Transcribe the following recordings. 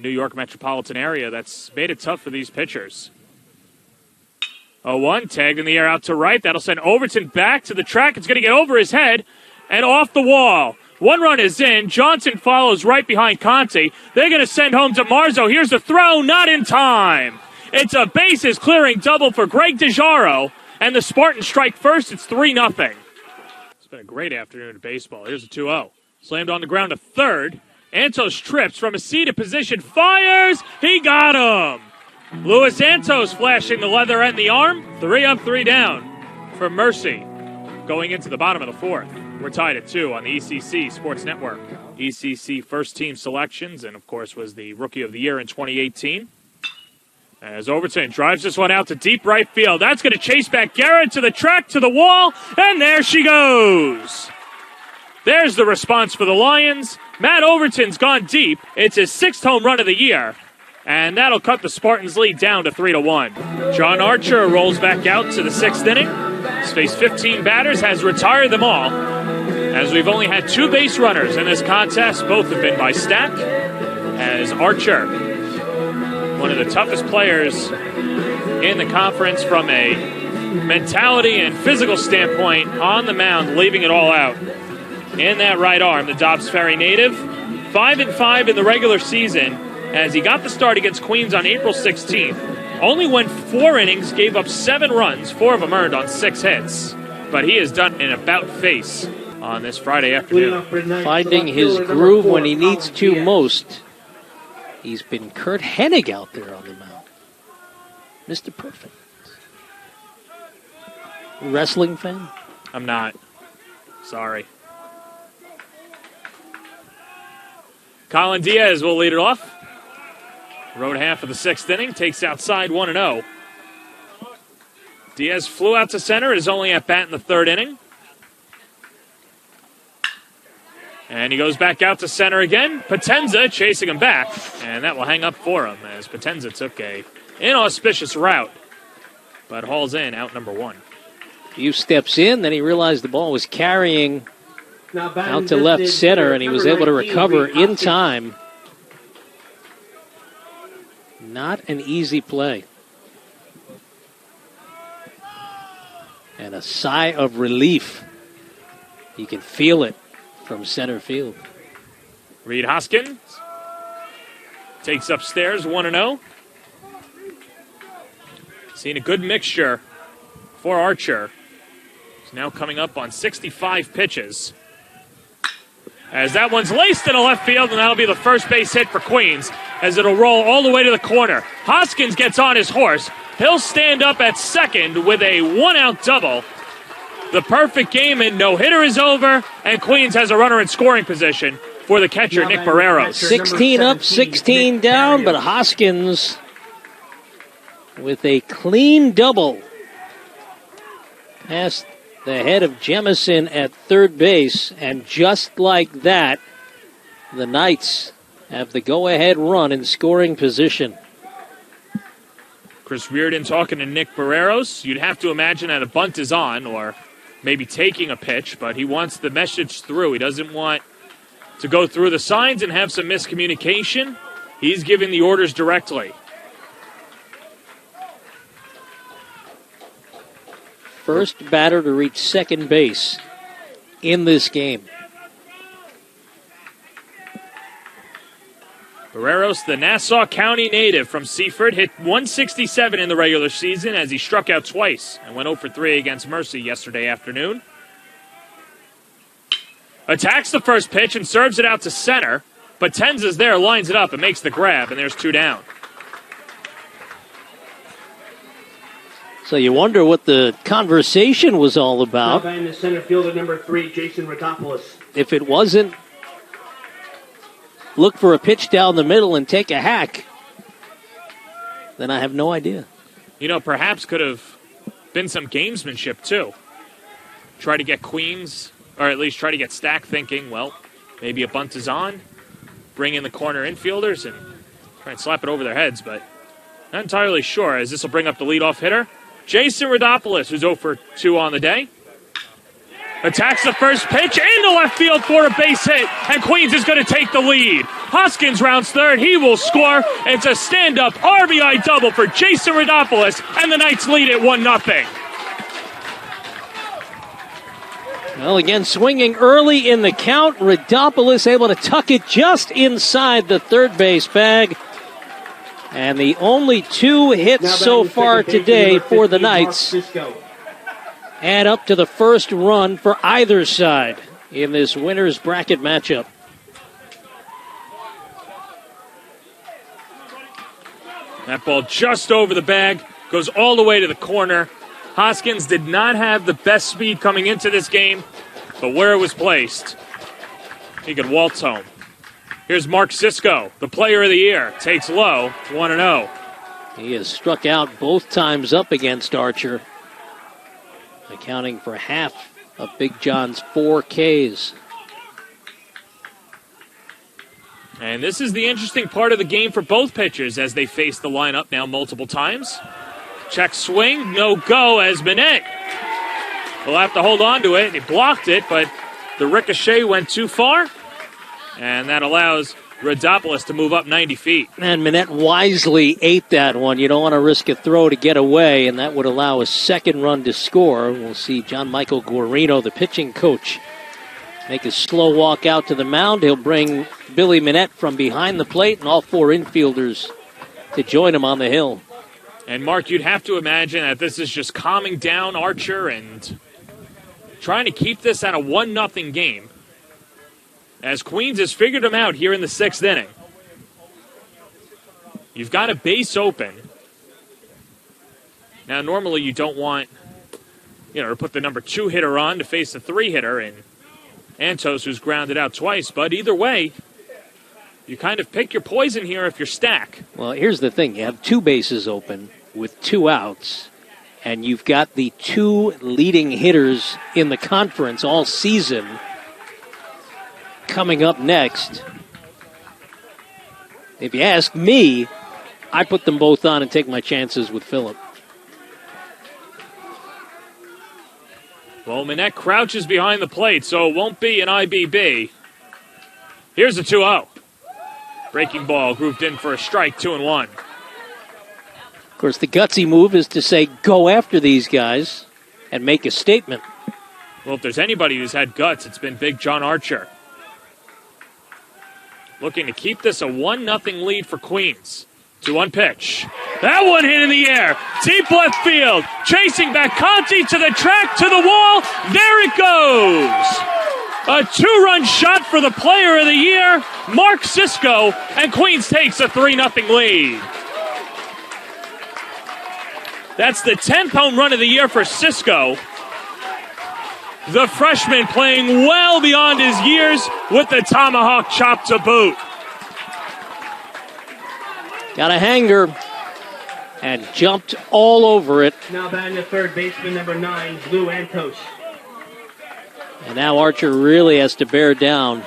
the New York metropolitan area that's made it tough for these pitchers. 0-1, tagged in the air out to right. That'll send Overton back to the track. It's going to get over his head and off the wall. One run is in. Johnson follows right behind Conti. They're going to send home to Marzo. Here's the throw, not in time. It's a bases-clearing double for Greg DeJaro, and the Spartans strike first. It's 3-0. It's been a great afternoon of baseball. Here's a 2-0. Slammed on the ground to third. Antos trips from a seated position, fires. He got him. Luis Antos flashing the leather and the arm. 3 up, 3 down for Mercy going into the bottom of the fourth. We're tied at 2 on the ECC Sports Network. ECC first team selections, and of course was the Rookie of the Year in 2018. As Overton drives this one out to deep right field. That's going to chase back Garrett to the track, to the wall, and there she goes. There's the response for the Lions. Matt Overton's gone deep. It's his 6th home run of the year, and that'll cut the Spartans' lead down to 3-1. John Archer rolls back out to the 6th inning. He's faced 15 batters, has retired them all, as we've only had 2 base runners in this contest. Both have been by Stack, as Archer, one of the toughest players in the conference from a mentality and physical standpoint, on the mound, leaving it all out in that right arm. The Dobbs Ferry native, 5-5 in the regular season, as he got the start against Queens on April 16th. Only went 4 innings, gave up 7 runs, 4 of them earned on 6 hits. But he has done an about-face on this Friday afternoon. Finding his groove when he needs to most. He's been Kurt Hennig out there on the mound. Mr. Perfect. Wrestling fan? I'm not. Sorry. Colin Diaz will lead it off. Rode half of the 6th inning, takes outside 1-0. Diaz flew out to center, is only at bat in the 3rd inning. And he goes back out to center again. Potenza chasing him back, and that will hang up for him as Potenza took a inauspicious route, but hauls in out number 1. A few steps in, then he realized the ball was carrying out to left center, and he was able to recover in time. Not an easy play. And a sigh of relief. You can feel it from center field. Reed Hoskins takes upstairs 1-0. Seeing a good mixture for Archer. He's now coming up on 65 pitches. As that one's laced into left field, and that'll be the first base hit for Queens, as it'll roll all the way to the corner. Hoskins gets on his horse. He'll stand up at second with a 1-out double. The perfect game, and no-hitter is over, and Queens has a runner in scoring position for the catcher, Nick Barreros. 16 up, 16 down, but Hoskins with a clean double past the head of Jemison at third base, and just like that, the Knights have the go-ahead run in scoring position. Chris Reardon talking to Nick Barreros. You'd have to imagine that a bunt is on, or maybe taking a pitch, but he wants the message through. He doesn't want to go through the signs and have some miscommunication. He's giving the orders directly. First batter to reach second base in this game. Barreros, the Nassau County native from Seaford, hit 167 in the regular season as he struck out twice and went 0 for 3 against Mercy yesterday afternoon. Attacks the first pitch and serves it out to center, but Tenza's there, lines it up and makes the grab, and there's 2 down. So you wonder what the conversation was all about. Now in the center fielder, number 3, Jason Rodopoulos. If it wasn't look for a pitch down the middle and take a hack, then I have no idea. You know, perhaps could have been some gamesmanship, too. Try to get Queens, or at least try to get Stack thinking, well, maybe a bunt is on, bring in the corner infielders and try and slap it over their heads, but not entirely sure, as this will bring up the leadoff hitter, Jason Rodopoulos, who's 0 for 2 on the day. attacks the first pitch into left field for a base hit, and Queens is going to take the lead. Hoskins rounds third. He will score. It's a stand-up RBI double for Jason Rodopoulos, and the Knights lead it 1-0. Well, again, swinging early in the count. Rodopoulos able to tuck it just inside the third base bag. And the only 2 hits so far today for the Knights add up to the first run for either side in this winner's bracket matchup. That ball just over the bag, goes all the way to the corner. Hoskins did not have the best speed coming into this game, but where it was placed, he could waltz home. Here's Mark Sisko, the player of the year. Takes low, 1-0. He has struck out both times up against Archer, accounting for half of Big John's 4 Ks. And this is the interesting part of the game for both pitchers as they face the lineup now multiple times. Check swing, no go as Minette will have to hold on to it. He blocked it, but the ricochet went too far. And that allows Rodopoulos to move up 90 feet. And Minette wisely ate that one. You don't want to risk a throw to get away, and that would allow a second run to score. We'll see John Michael Guarino, the pitching coach, make a slow walk out to the mound. He'll bring Billy Minette from behind the plate and all 4 infielders to join him on the hill. And, Mark, you'd have to imagine that this is just calming down Archer and trying to keep this at a 1-0 game, as Queens has figured him out here in the 6th inning. You've got a base open. Now, normally you don't want, to put the number 2 hitter on to face the 3 hitter and Antos, who's grounded out twice. But either way, you kind of pick your poison here if you're Stack. Well, here's the thing. You have 2 bases open with 2 outs, and you've got the 2 leading hitters in the conference all season coming up next. If you ask me, I put them both on and take my chances with Phillip. Well, Minette crouches behind the plate, so it won't be an IBB. Here's a 2-0. Breaking ball grooved in for a strike, 2-1. Of course, the gutsy move is to say, go after these guys and make a statement. Well, if there's anybody who's had guts, it's been Big John Archer. Looking to keep this a 1-0 lead for Queens. 2-1 pitch. That one hit in the air. Deep left field. Chasing back Conti to the track, to the wall. There it goes. A 2-run shot for the player of the year, Mark Sisko, and Queens takes a 3-0 lead. That's the 10th home run of the year for Sisko. The freshman playing well beyond his years with the tomahawk chop to boot. Got a hanger and jumped all over it. Now batting the third baseman, number 9, Lou Antos. And now Archer really has to bear down,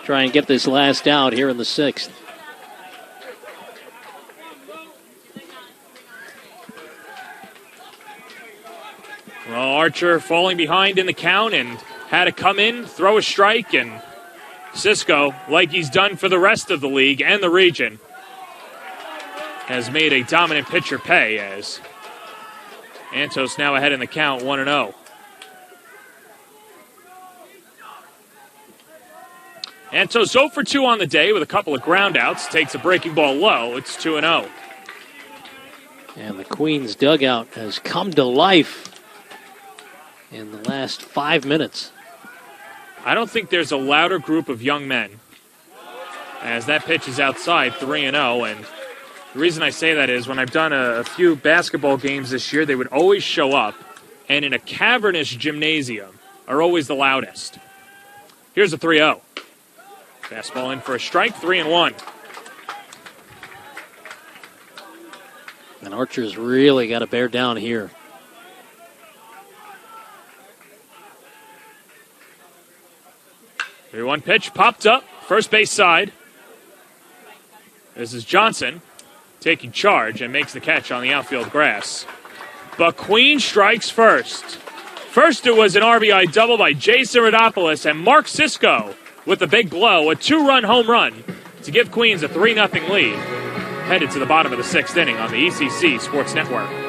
try and get this last out here in the 6th. Well, Archer falling behind in the count and had to come in, throw a strike, and Sisko, like he's done for the rest of the league and the region, has made a dominant pitcher pay as Antos now ahead in the count, 1-0. Antos 0 for 2 on the day with a couple of groundouts. Takes a breaking ball low. It's 2-0. And the Queens dugout has come to life in the last 5 minutes. I don't think there's a louder group of young men as that pitch is outside, 3-0. And the reason I say that is when I've done a few basketball games this year, they would always show up, and in a cavernous gymnasium are always the loudest. Here's a 3-0. Fastball in for a strike, 3-1. And Archer's really got to bear down here. One pitch popped up, first base side. This is Johnson taking charge and makes the catch on the outfield grass. But Queen strikes first. First, it was an RBI double by Jason Rodopoulos, and Mark Sisko with the big blow, a 2-run home run to give Queens a 3-0 lead. Headed to the bottom of the 6th inning on the ECC Sports Network.